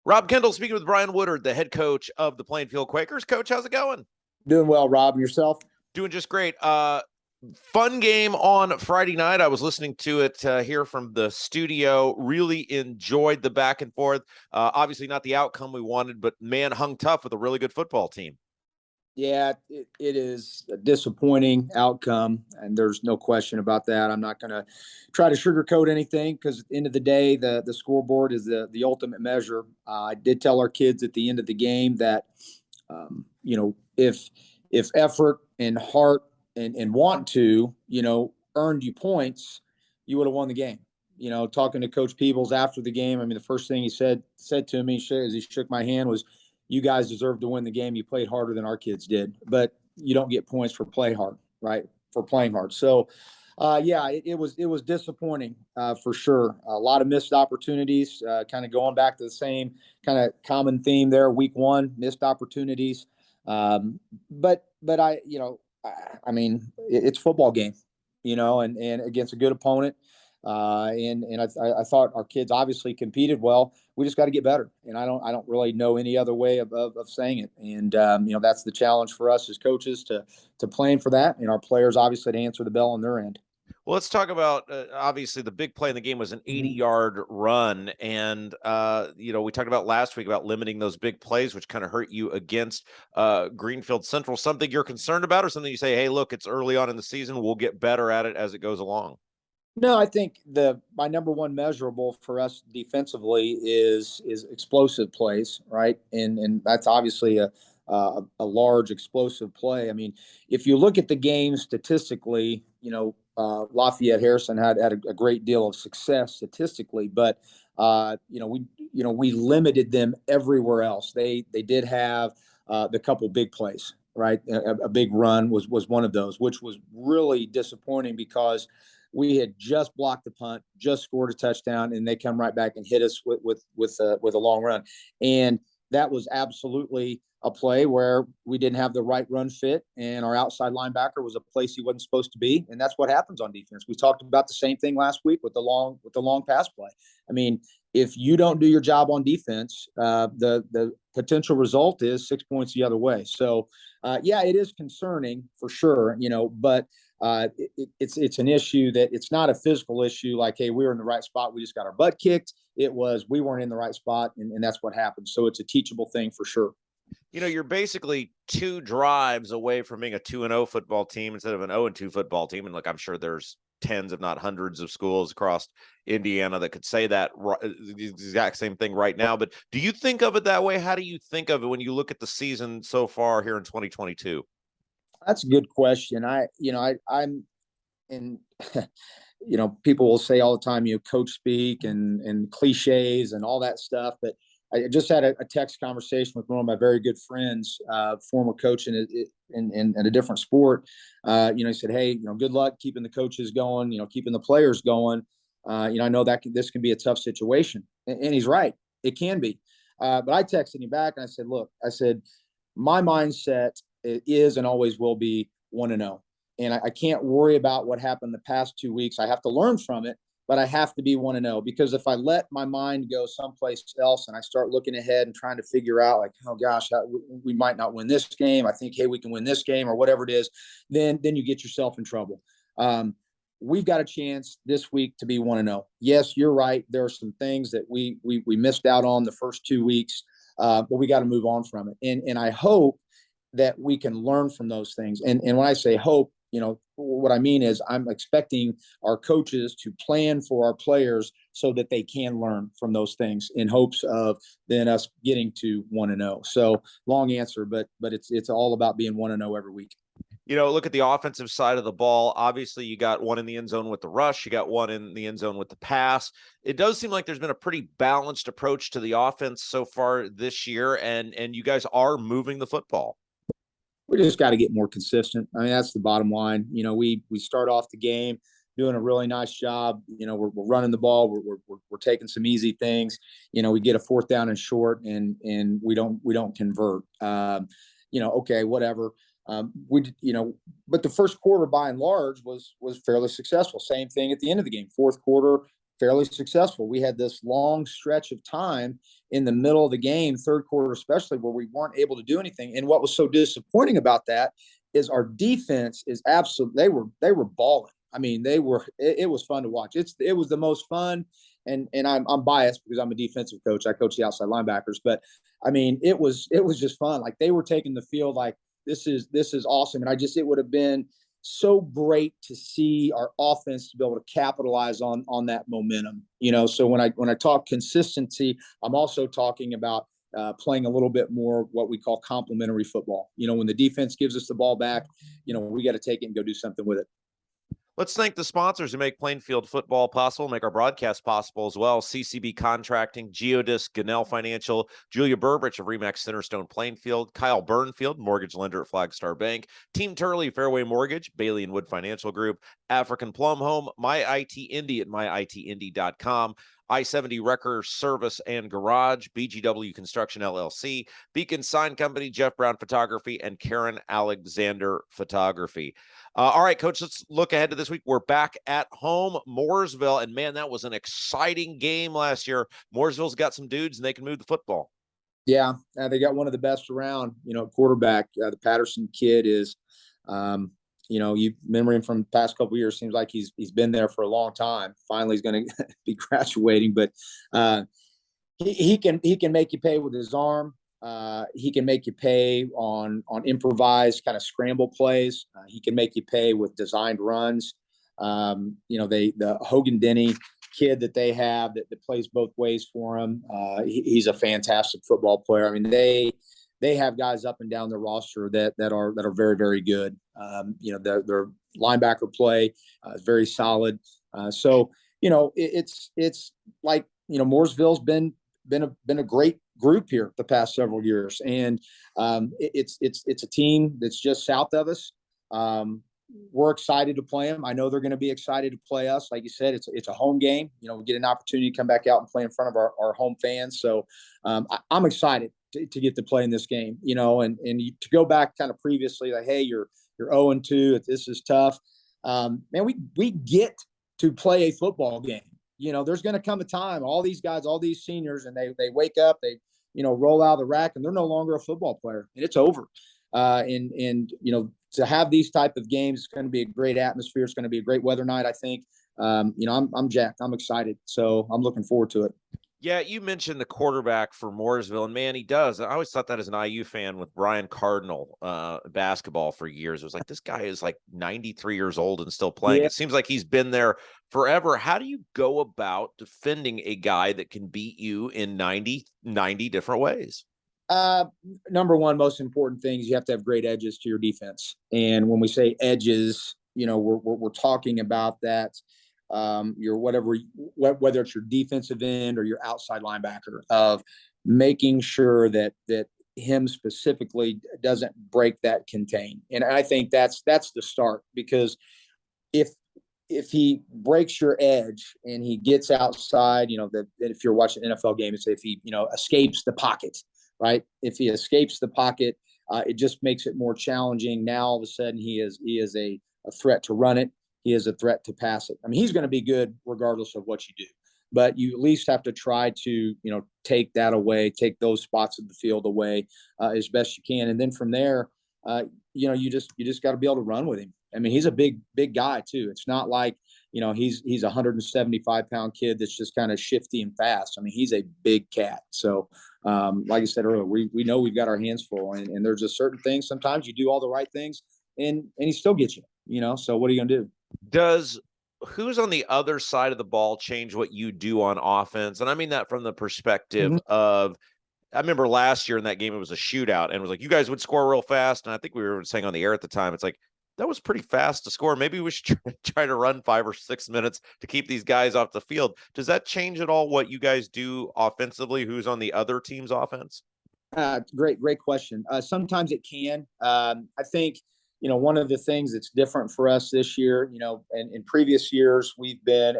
Rob Kendall speaking with Brian Woodard, the head coach of the Plainfield Quakers. Coach, how's it going? Doing well, Rob. Yourself? Doing just great. Fun game on Friday night. I was listening to it here from the studio. Really enjoyed the back and forth. Obviously not the outcome we wanted, but man, hung tough with a really good football team. Yeah, it is a disappointing outcome, and there's no question about that. I'm not going to try to sugarcoat anything because at the end of the day, the scoreboard is the ultimate measure. I did tell our kids at the end of the game that, if effort and heart and want to, earned you points, you would have won the game. Talking to Coach Peebles after the game, I mean, the first thing he said to me as he shook my hand was, "You guys deserve to win the game. You played harder than our kids did, but you don't get points for play hard, right? For playing hard." So, it was disappointing for sure. A lot of missed opportunities. Kind of going back to the same kind of common theme there. Week one, missed opportunities. But I mean, it's football game, and against a good opponent. And I thought our kids obviously competed well. We just got to get better, and I don't really know any other way of saying it. And that's the challenge for us as coaches to plan for that, and our players obviously to answer the bell on their end. Well, let's talk about obviously the big play in the game was an 80-yard run, and we talked about last week about limiting those big plays, which kind of hurt you against Greenfield Central. Something you're concerned about, or something you say, "Hey, look, it's early on in the season. We'll get better at it as it goes along." No, I think my number one measurable for us defensively is explosive plays, right? And that's obviously a large explosive play. I mean, if you look at the game statistically, Lafayette Harrison had a great deal of success statistically, but we limited them everywhere else. They did have the couple big plays, right? A big run was one of those, which was really disappointing because we had just blocked the punt, just scored a touchdown, and they come right back and hit us with a long run. And that was absolutely a play where we didn't have the right run fit, and our outside linebacker was a place he wasn't supposed to be, and that's what happens on defense. We talked about the same thing last week with the long pass play. I mean, if you don't do your job on defense, the potential result is 6 points the other way. So, it is concerning for sure, but it's an issue that it's not a physical issue like, hey, we were in the right spot, we just got our butt kicked. It was we weren't in the right spot, and that's what happened. So it's a teachable thing for sure. You're basically 2 drives away from being a 2-0 football team instead of an 0-2 football team. And look, I'm sure there's tens, if not hundreds, of schools across Indiana that could say that the exact same thing right now. But do you think of it that way? How do you think of it when you look at the season so far here in 2022? That's a good question. I'm and people will say all the time, coach speak and cliches and all that stuff. But I just had a text conversation with one of my very good friends, former coach in a different sport. He said, "Hey, good luck keeping the coaches going, keeping the players going. I know that this can be a tough situation." And he's right. It can be. But I texted him back and I said, "Look, my mindset is and always will be 1-0. And I can't worry about what happened the past 2 weeks. I have to learn from it, but I have to be 1-0 because if I let my mind go someplace else and I start looking ahead and trying to figure out like, oh gosh, we might not win this game. I think, hey, we can win this game or whatever it is. Then you get yourself in trouble. We've got a chance this week to be 1-0. Yes, you're right. There are some things that we missed out on the first 2 weeks, but we got to move on from it. And I hope that we can learn from those things. And when I say hope, what I mean is I'm expecting our coaches to plan for our players so that they can learn from those things in hopes of then us getting to 1-0. So long answer, but it's all about being 1-0 every week. Look at the offensive side of the ball. Obviously, you got one in the end zone with the rush. You got one in the end zone with the pass. It does seem like there's been a pretty balanced approach to the offense so far this year, and you guys are moving the football. We just got to get more consistent. I mean, that's the bottom line. We start off the game doing a really nice job. We're running the ball. We're taking some easy things. We get a 4th down and short, and we don't convert. Okay, whatever. But the first quarter by and large was fairly successful. Same thing at the end of the game. Fourth quarter fairly successful. We had this long stretch of time in the middle of the game, third quarter especially, where we weren't able to do anything. And what was so disappointing about that is our defense is absolutely, they were balling. I mean, it was fun to watch. It was the most fun. And I'm biased because I'm a defensive coach. I coach the outside linebackers, but I mean, it was just fun. Like, they were taking the field like, this is awesome. And it would have been so great to see our offense to be able to capitalize on that momentum. So when I talk consistency, I'm also talking about playing a little bit more what we call complementary football. When the defense gives us the ball back, we got to take it and go do something with it. Let's thank the sponsors who make Plainfield football possible, make our broadcast possible as well. CCB Contracting, Geodis, Gunnell Financial, Julia Burbridge of Remax Centerstone Plainfield, Kyle Burnfield, mortgage lender at Flagstar Bank, Team Turley, Fairway Mortgage, Bailey and Wood Financial Group, African Plum Home, My IT Indy at myitindy.com, I-70 Wrecker Service and Garage, BGW Construction LLC, Beacon Sign Company, Jeff Brown Photography, and Karen Alexander Photography. All right, Coach, let's look ahead to this week. We're back at home, Mooresville, and man, that was an exciting game last year. Mooresville's got some dudes, and they can move the football. Yeah, they got one of the best around, quarterback. The Patterson kid is, you remember him from the past couple of years. Seems like he's been there for a long time. Finally, he's going to be graduating, but he can make you pay with his arm. He can make you pay on improvised kind of scramble plays. He can make you pay with designed runs. The Hogan Denny kid that they have that plays both ways for him. He's a fantastic football player. I mean, they have guys up and down the roster that are very, very good. Their linebacker play is very solid. It's like, Mooresville's been a great group here the past several years, and it's a team that's just south of us. We're excited to play them. I know they're going to be excited to play us. Like you said, it's a home game. We get an opportunity to come back out and play in front of our home fans. So I'm excited to get to play in this game. And to go back kind of previously, like, hey, you're 0-2. This is tough. Man, we get to play a football game. There's going to come a time, all these guys, all these seniors, and they wake up, they roll out of the rack, and they're no longer a football player, and it's over. To have these type of games, it's going to be a great atmosphere. It's going to be a great weather night, I think. I'm jacked. I'm excited. So I'm looking forward to it. Yeah, you mentioned the quarterback for Mooresville, and man, he does. I always thought that as an IU fan with Brian Cardinal basketball for years. It was like, this guy is like 93 years old and still playing. Yeah. It seems like he's been there forever. How do you go about defending a guy that can beat you in 90 different ways? Number one, most important thing is you have to have great edges to your defense. And when we say edges, we're talking about that. Whether it's your defensive end or your outside linebacker, of making sure that him specifically doesn't break that contain. And I think that's the start, because if he breaks your edge and he gets outside, if you're watching an NFL game, if he escapes the pocket, right? If he escapes the pocket, it just makes it more challenging. Now all of a sudden he is a threat to run it. He is a threat to pass it. I mean, he's going to be good regardless of what you do, but you at least have to try to, take that away, take those spots of the field away as best you can. And then from there, you just got to be able to run with him. I mean, he's a big guy too. It's not like, he's a 175-pound kid that's just kind of shifty and fast. I mean, he's a big cat. So like I said earlier, we know we've got our hands full, and there's just certain things. Sometimes you do all the right things and he still gets you, so what are you going to do? Does who's on the other side of the ball change what you do on offense? And I mean that from the perspective of, I remember last year in that game, it was a shootout, and it was like, you guys would score real fast. And I think we were saying on the air at the time, it's like, that was pretty fast to score. Maybe we should try to run 5 or 6 minutes to keep these guys off the field. Does that change at all what you guys do offensively? Who's on the other team's offense? Great question. Sometimes it can. I think, one of the things that's different for us this year, and in previous years, we've been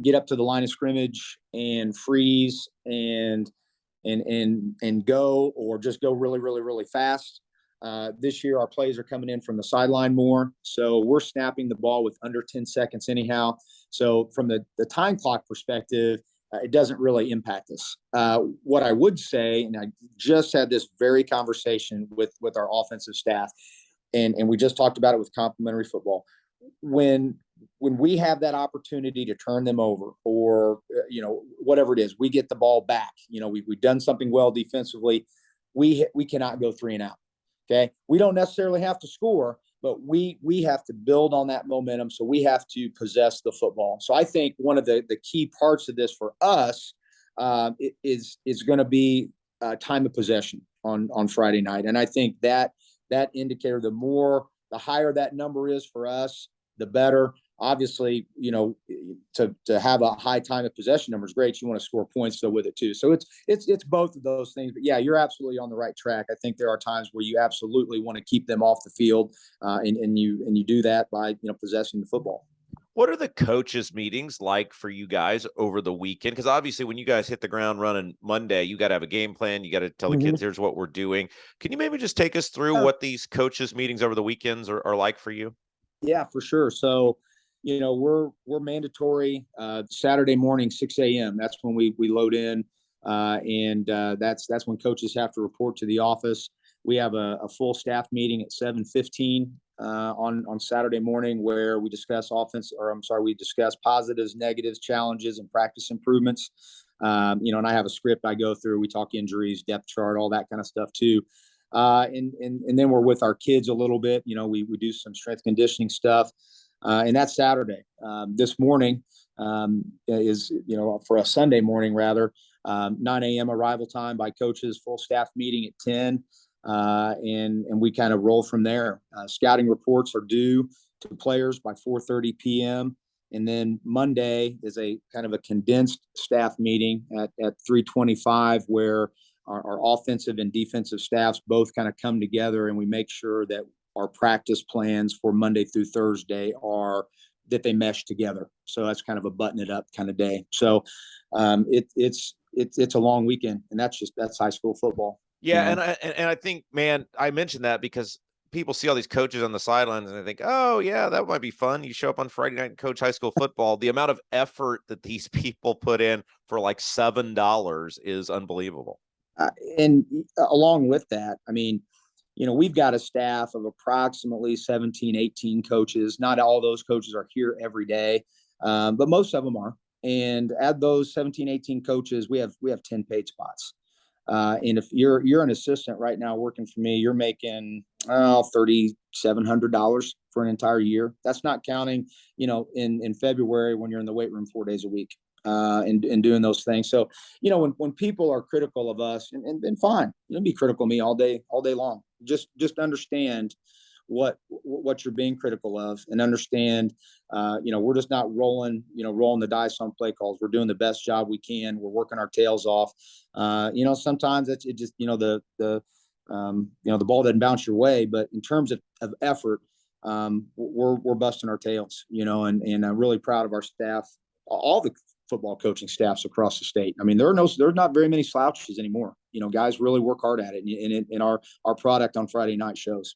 get up to the line of scrimmage and freeze and go, or just go really, really, really fast. This year, our plays are coming in from the sideline more. So we're snapping the ball with under 10 seconds anyhow. So from the time clock perspective, it doesn't really impact us. What I would say, and I just had this very conversation with our offensive staff, and we just talked about it with complimentary football. When we have that opportunity to turn them over, or whatever it is, we get the ball back. We've done something well defensively. We cannot go 3 and out. Okay, we don't necessarily have to score, but we have to build on that momentum. So we have to possess the football. So I think one of the key parts of this for us is going to be time of possession on Friday night. And I think that indicator, the higher that number is for us, the better. Obviously, to have a high time of possession number is great. You want to score points though with it too. So it's both of those things. But yeah, you're absolutely on the right track. I think there are times where you absolutely want to keep them off the field, and you do that by possessing the football. What are the coaches' meetings like for you guys over the weekend? Because obviously, when you guys hit the ground running Monday, you got to have a game plan. You got to tell the kids, here's what we're doing. Can you maybe just take us through what these coaches' meetings over the weekends are like for you? Yeah, for sure. So, we're mandatory Saturday morning, 6 a.m. That's when we load in, and that's when coaches have to report to the office. We have a full staff meeting at 7:15 on Saturday morning, where we discuss we discuss positives, negatives, challenges, and practice improvements. And I have a script I go through. We talk injuries, depth chart, all that kind of stuff too. And then we're with our kids a little bit. We do some strength conditioning stuff. And that's Saturday. This morning is, for a Sunday morning rather, 9 a.m. arrival time by coaches, full staff meeting at 10. And we kind of roll from there. Scouting reports are due to players by 4:30 p.m. And then Monday is a kind of a condensed staff meeting at 3:25, where our offensive and defensive staffs both kind of come together, and we make sure that our practice plans for Monday through Thursday that they mesh together. So that's kind of a button it up kind of day. So it's a long weekend, and that's high school football. Yeah. And I think, man, I mentioned that because people see all these coaches on the sidelines and they think, oh yeah, that might be fun. You show up on Friday night and coach high school football. The amount of effort that these people put in for like $7 is unbelievable. And along with that, I mean, we've got a staff of approximately 17, 18 coaches. Not all those coaches are here every day, but most of them are. And add those 17, 18 coaches, we have 10 paid spots. And if you're an assistant right now working for me, you're making $3,700 for an entire year. That's not counting, in February when you're in the weight room 4 days a week. And doing those things. So, when people are critical of us, and fine, be critical of me all day long. Just understand what you're being critical of, and understand, we're just not rolling the dice on play calls. We're doing the best job we can. We're working our tails off. Sometimes it just, the ball doesn't bounce your way, but in terms of effort, we're busting our tails, and I'm really proud of our staff, all the football coaching staffs across the state. I mean, there's not very many slouches anymore. Guys really work hard at it, and our product on Friday night shows.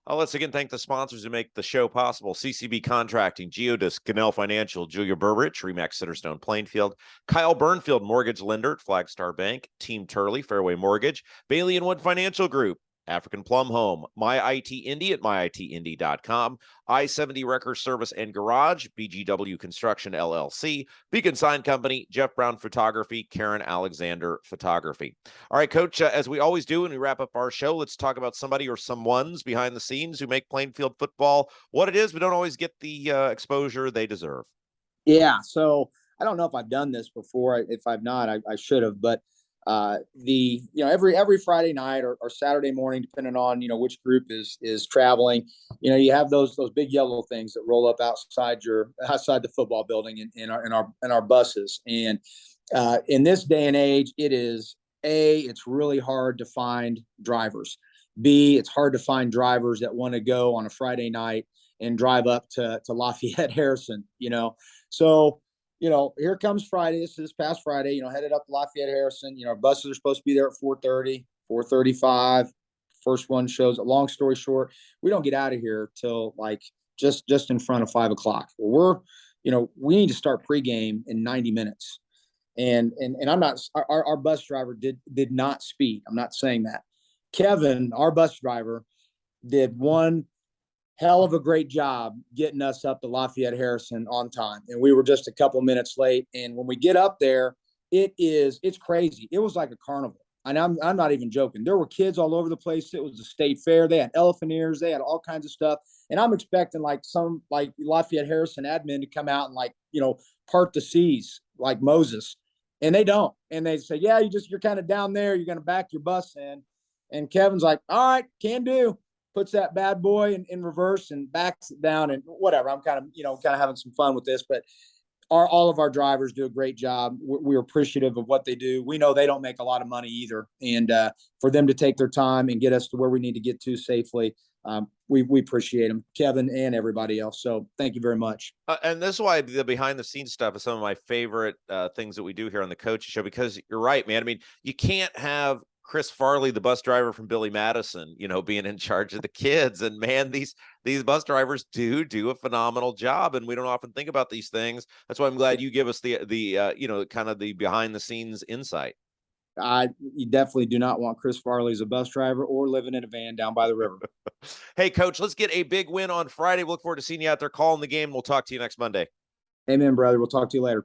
Let's again thank the sponsors who make the show possible: CCB Contracting, Geodis, Canal Financial, Julia Burbridge, Remax Centerstone Plainfield, Kyle Burnfield, Mortgage Lender at Flagstar Bank, Team Turley, Fairway Mortgage, Bailey and Wood Financial Group, African Plum Home, My IT Indy at myitindy.com, I-70 Wrecker Service and Garage, BGW Construction LLC, Beacon Sign Company, Jeff Brown Photography, Karen Alexander Photography. All right, Coach, as we always do when we wrap up our show, let's talk about somebody or someone's behind the scenes who make Plainfield football what it is, but don't always get the exposure they deserve. Yeah, so I don't know if I've done this before. If I've not, I should have, but every Friday night or Saturday morning, depending on which group is traveling, you have those big yellow things that roll up outside the football building in our buses. And in this day and age, it's really hard to find drivers. B, it's hard to find drivers that want to go on a Friday night and drive up to Lafayette Harrison. So here comes Friday. This past Friday, headed up to Lafayette Harrison. Our buses are supposed to be there at 4:30, 4:35. First one shows. Long story short, we don't get out of here till like just in front of 5 o'clock. Well, we need to start pregame in 90 minutes. And I'm not, our bus driver did not speak. I'm not saying that. Kevin, our bus driver, did one hell of a great job getting us up to Lafayette Harrison on time. And we were just a couple minutes late. And when we get up there, it's crazy. It was like a carnival. And I'm not even joking. There were kids all over the place. It was a state fair. They had elephant ears. They had all kinds of stuff. And I'm expecting some Lafayette Harrison admin to come out and part the seas like Moses. And they don't. And they say, yeah, you're kind of down there. You're going to back your bus in. And Kevin's like, all right, can do. Puts that bad boy in reverse and backs it down and whatever. I'm kind of having some fun with this, but all of our drivers do a great job. We're appreciative of what they do. We know they don't make a lot of money either. And for them to take their time and get us to where we need to get to safely, we appreciate them, Kevin and everybody else. So thank you very much. And this is why the behind the scenes stuff is some of my favorite things that we do here on the Coaching Show, because you're right, man. I mean, you can't have Chris Farley, the bus driver from Billy Madison, being in charge of the kids. And man, these bus drivers do a phenomenal job. And we don't often think about these things. That's why I'm glad you give us the kind of the behind the scenes insight. You definitely do not want Chris Farley as a bus driver or living in a van down by the river. Hey, Coach, let's get a big win on Friday. We look forward to seeing you out there calling the game. We'll talk to you next Monday. Amen, brother. We'll talk to you later.